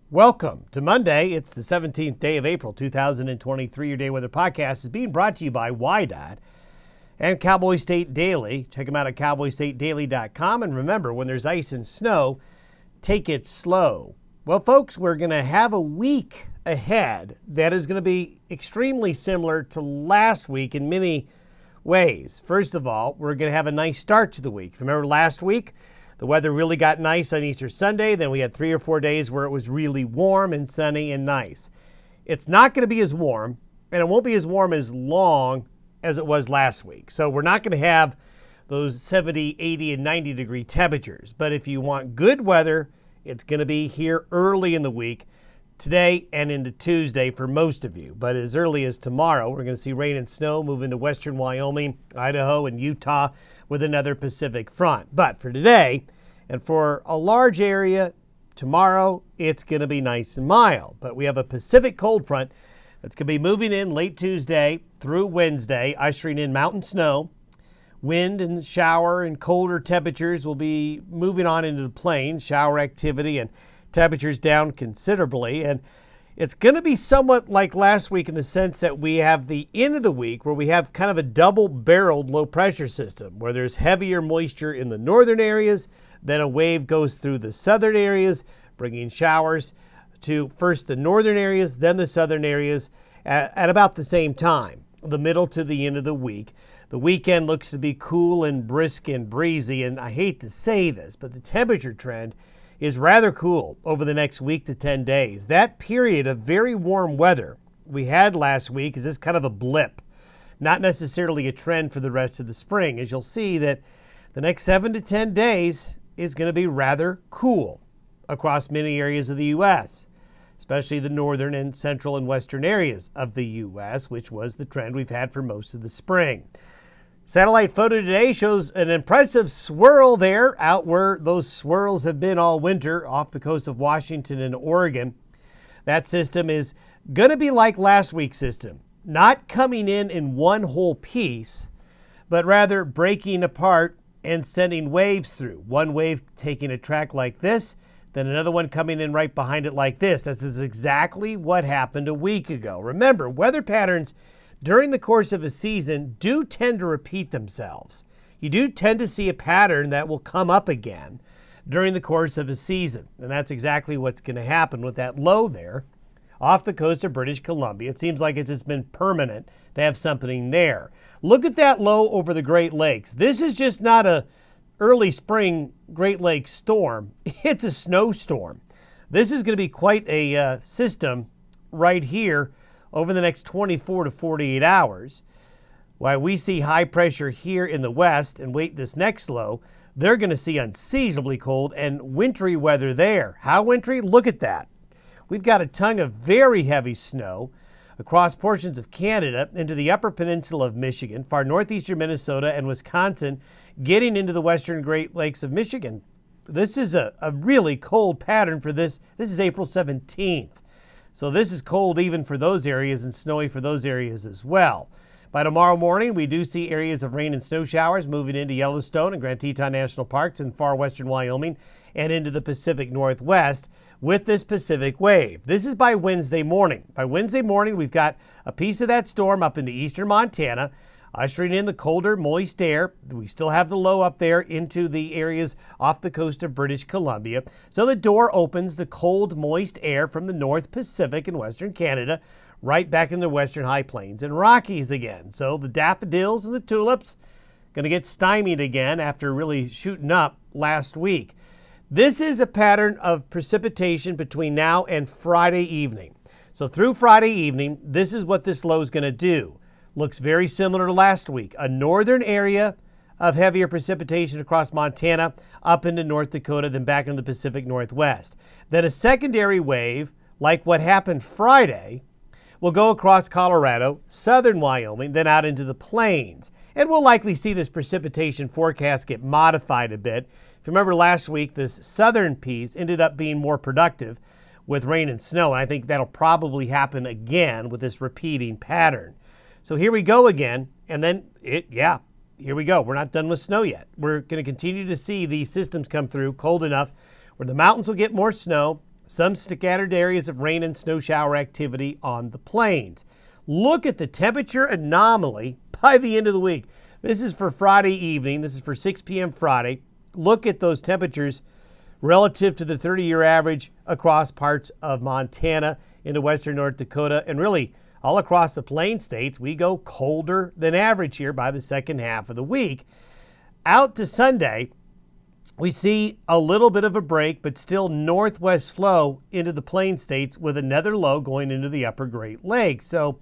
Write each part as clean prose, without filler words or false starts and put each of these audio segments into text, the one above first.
Welcome to Monday. It's the 17th day of April, 2023. Your Day Weather Podcast is being brought to you by WYDOT and Cowboy State Daily. Check them out at cowboystatedaily.com. And remember, when there's ice and snow, take it slow. Well, folks, we're going to have a week ahead that is going to be extremely similar to last week in many ways. First of all, we're going to have a nice start to the week. If you remember last week, the weather really got nice on Easter Sunday. Then we had 3 or 4 days where it was really warm and sunny and nice. It's not going to be as warm, and it won't be as warm as long as it was last week. So we're not going to have those 70, 80, and 90 degree temperatures. But if you want good weather, it's going to be here early in the week, today and into Tuesday for most of you. But as early as tomorrow, we're going to see rain and snow move into western Wyoming, Idaho, and Utah with another Pacific front. But for today, and for a large area tomorrow, it's going to be nice and mild. But we have a Pacific cold front that's going to be moving in late Tuesday through Wednesday, ushering in mountain snow. Wind and shower and colder temperatures will be moving on into the plains, shower activity and temperatures down considerably. And it's going to be somewhat like last week in the sense that we have the end of the week where we have kind of a double-barreled low-pressure system where there's heavier moisture in the northern areas, then a wave goes through the southern areas, bringing showers to first the northern areas, then the southern areas at about the same time, the middle to the end of the week. The weekend looks to be cool and brisk and breezy, and I hate to say this, but the temperature trend is rather cool over the next week to 10 days. That period of very warm weather we had last week is just kind of a blip, not necessarily a trend for the rest of the spring, as you'll see that the next 7 to 10 days is going to be rather cool across many areas of the U.S., especially the northern and central and western areas of the U.S., which was the trend we've had for most of the spring. Satellite photo today shows an impressive swirl there out where those swirls have been all winter off the coast of Washington and Oregon. That system is going to be like last week's system, not coming in one whole piece, but rather breaking apart and sending waves through. One wave taking a track like this, then another one coming in right behind it like this. This is exactly what happened a week ago. Remember, weather patterns during the course of a season do tend to repeat themselves. You do tend to see a pattern that will come up again during the course of a season. And that's exactly what's going to happen with that low there off the coast of British Columbia. It seems like it's just been permanent to have something there. Look at that low over the Great Lakes. This is just not a early spring Great Lakes storm. It's a snowstorm. This is going to be quite a system right here over the next 24 to 48 hours. While we see high pressure here in the west and wait this next low, they're going to see unseasonably cold and wintry weather there. How wintry? Look at that. We've got a tongue of very heavy snow across portions of Canada into the upper peninsula of Michigan, far northeastern Minnesota and Wisconsin, getting into the western Great Lakes of Michigan. This is a really cold pattern for this. This is April 17th. So this is cold even for those areas and snowy for those areas as well. By tomorrow morning, we do see areas of rain and snow showers moving into Yellowstone and Grand Teton National Parks in far western Wyoming and into the Pacific Northwest with this Pacific wave. This is by Wednesday morning. By Wednesday morning, we've got a piece of that storm up into eastern Montana, ushering in the colder, moist air. We still have the low up there into the areas off the coast of British Columbia. So the door opens the cold, moist air from the North Pacific and Western Canada right back in the Western High Plains and Rockies again. So the daffodils and the tulips going to get stymied again after really shooting up last week. This is a pattern of precipitation between now and Friday evening. So through Friday evening, this is what this low is going to do. Looks very similar to last week. A northern area of heavier precipitation across Montana, up into North Dakota, then back into the Pacific Northwest. Then a secondary wave, like what happened Friday, will go across Colorado, southern Wyoming, then out into the plains. And we'll likely see this precipitation forecast get modified a bit. If you remember last week, this southern piece ended up being more productive with rain and snow. And I think that'll probably happen again with this repeating pattern. So here we go again. And then here we go. We're not done with snow yet. We're going to continue to see these systems come through cold enough where the mountains will get more snow. Some scattered areas of rain and snow shower activity on the plains. Look at the temperature anomaly by the end of the week. This is for Friday evening. This is for 6 p.m. Friday. Look at those temperatures relative to the 30-year average across parts of Montana into western North Dakota, and really all across the plain states. We go colder than average here by the second half of the week. Out to Sunday, we see a little bit of a break, but still northwest flow into the plain states with another low going into the upper Great Lakes. So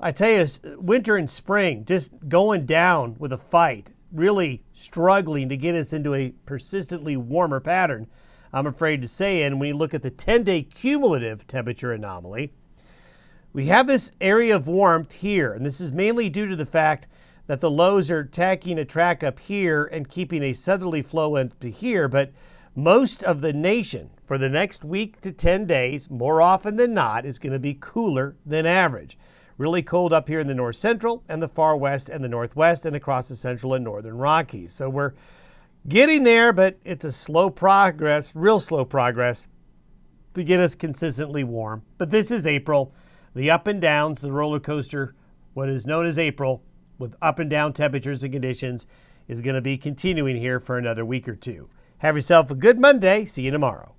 I tell you, winter and spring just going down with a fight, really struggling to get us into a persistently warmer pattern, I'm afraid to say. And when you look at the 10-day cumulative temperature anomaly, we have this area of warmth here, and this is mainly due to the fact that the lows are tacking a track up here and keeping a southerly flow into here. But most of the nation for the next week to 10 days, more often than not, is going to be cooler than average. Really cold up here in the north central and the far west and the northwest and across the central and northern Rockies. So we're getting there, but it's a slow progress, real slow progress to get us consistently warm. But this is April. The up and downs, the roller coaster, what is known as April, with up and down temperatures and conditions, is going to be continuing here for another week or two. Have yourself a good Monday. See you tomorrow.